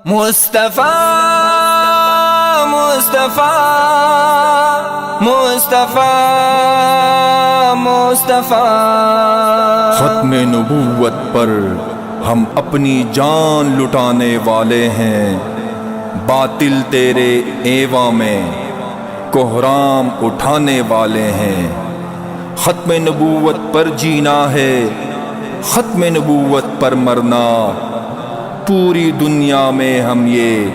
مصطفیٰ مصطفیٰ مصطفیٰ مصطفیٰ، ختم نبوت پر ہم اپنی جان لٹانے والے ہیں، باطل تیرے ایواں میں کوہرام اٹھانے والے ہیں۔ ختم نبوت پر جینا ہے، ختم نبوت پر مرنا، پوری دنیا میں ہم یہ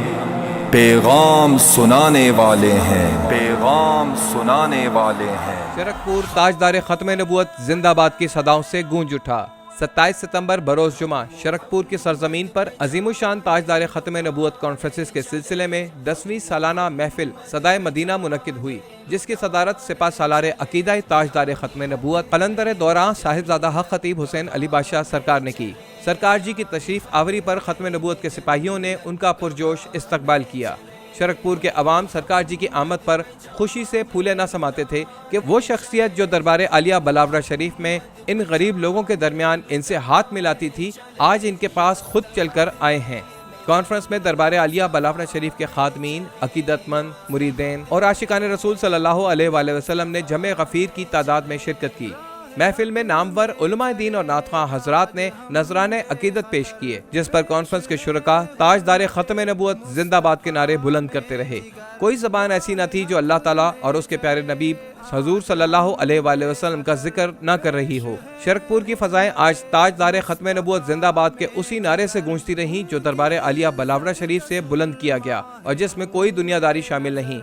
پیغام سنانے والے ہیں، پیغام سنانے والے ہیں۔ شرکپور تاجدار ختم نبوت زندہ باد کی صداؤں سے گونج اٹھا۔ 27 ستمبر بروز جمعہ شرکپور کی سرزمین پر عظیم الشان تاجدار ختم نبوت کانفرنسز کے سلسلے میں 10ویں سالانہ محفل صدائے مدینہ منعقد ہوئی، جس کی صدارت سپہ سالار عقیدہ تاجدار ختم نبوت قلندر دوراں صاحبزادہ حق خطیب حسین علی بادشاہ سرکار نے کی۔ سرکار جی کی تشریف آوری پر ختم نبوت کے سپاہیوں نے ان کا پرجوش استقبال کیا۔ شرکپور کے عوام سرکار جی کی آمد پر خوشی سے پھولے نہ سماتے تھے کہ وہ شخصیت جو دربار عالیہ بلاورہ شریف میں ان غریب لوگوں کے درمیان ان سے ہاتھ ملاتی تھی، آج ان کے پاس خود چل کر آئے ہیں۔ کانفرنس میں دربار عالیہ بلاورہ شریف کے خادمین، عقیدت مند، مریدین اور عاشقان رسول صلی اللہ علیہ وآلہ وسلم نے جمع غفیر کی تعداد میں شرکت کی۔ محفل میں نامور علماء دین اور نعت خواں حضرات نے نذرانے عقیدت پیش کیے، جس پر کانفرنس کے شرکاء تاجدار ختم نبوت زندہ باد کے نعرے بلند کرتے رہے۔ کوئی زبان ایسی نہ تھی جو اللہ تعالیٰ اور اس کے پیارے نبی حضور صلی اللہ علیہ وآلہ وسلم کا ذکر نہ کر رہی ہو۔ شرکپور کی فضائیں آج تاجدار ختم نبوت زندہ باد کے اسی نعرے سے گونجتی رہیں جو دربار عالیہ بلاورہ شریف سے بلند کیا گیا اور جس میں کوئی دنیا داری شامل نہیں۔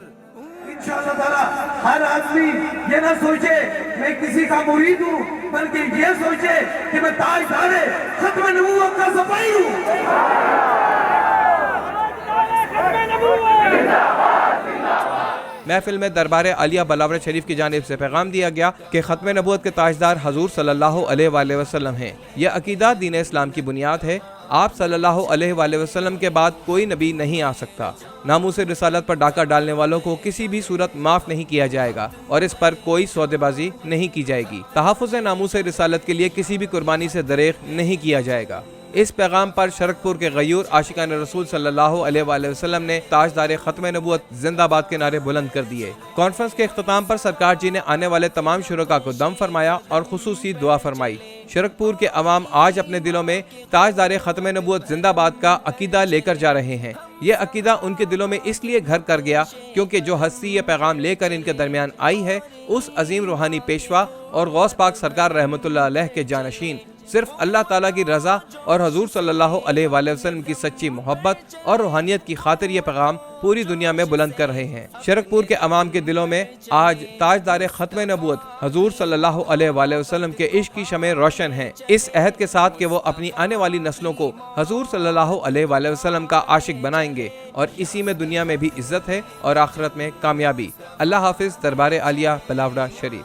انشاءاللہ تعالی ہر آدمی یہ نہ سوچے میں کسی کا مرید ہوں، بلکہ یہ سوچے کہ میں تاجدار ختم نبوت کا سپاہی ہوں۔ محفل میں دربار عالیہ بلاورہ شریف کی جانب سے پیغام دیا گیا کہ ختم نبوت کے تاجدار حضور صلی اللہ علیہ وآلہ وسلم ہیں۔ یہ عقیدہ دین اسلام کی بنیاد ہے۔ آپ صلی اللہ علیہ وآلہ وسلم کے بعد کوئی نبی نہیں آ سکتا۔ ناموس رسالت پر ڈاکہ ڈالنے والوں کو کسی بھی صورت معاف نہیں کیا جائے گا اور اس پر کوئی سودے بازی نہیں کی جائے گی۔ تحفظ ناموس رسالت کے لیے کسی بھی قربانی سے دریغ نہیں کیا جائے گا۔ اس پیغام پر شرکپور کے غیور عاشقان رسول صلی اللہ علیہ وآلہ وسلم نے تاجدار ختم نبوت زندہ باد کے نعرے بلند کر دیے۔ کانفرنس کے اختتام پر سرکار جی نے آنے والے تمام شرکاء کو دم فرمایا اور خصوصی دعا فرمائی۔ شرکپور کے عوام آج اپنے دلوں میں تاجدار ختم نبوت زندہ باد کا عقیدہ لے کر جا رہے ہیں۔ یہ عقیدہ ان کے دلوں میں اس لیے گھر کر گیا کیونکہ جو ہستی یہ پیغام لے کر ان کے درمیان آئی ہے، اس عظیم روحانی پیشوا اور غوث پاک سرکار رحمت اللہ علیہ کے جانشین صرف اللہ تعالیٰ کی رضا اور حضور صلی اللہ علیہ وآلہ وسلم کی سچی محبت اور روحانیت کی خاطر یہ پیغام پوری دنیا میں بلند کر رہے ہیں۔ شرکپور کے عوام کے دلوں میں آج تاجدار ختم نبوت حضور صلی اللہ علیہ وآلہ وسلم کے عشق کی شمع روشن ہیں، اس عہد کے ساتھ کہ وہ اپنی آنے والی نسلوں کو حضور صلی اللہ علیہ وآلہ وسلم کا عاشق بنائیں گے اور اسی میں دنیا میں بھی عزت ہے اور آخرت میں کامیابی۔ اللہ حافظ۔ دربار عالیہ بلاورہ شریف۔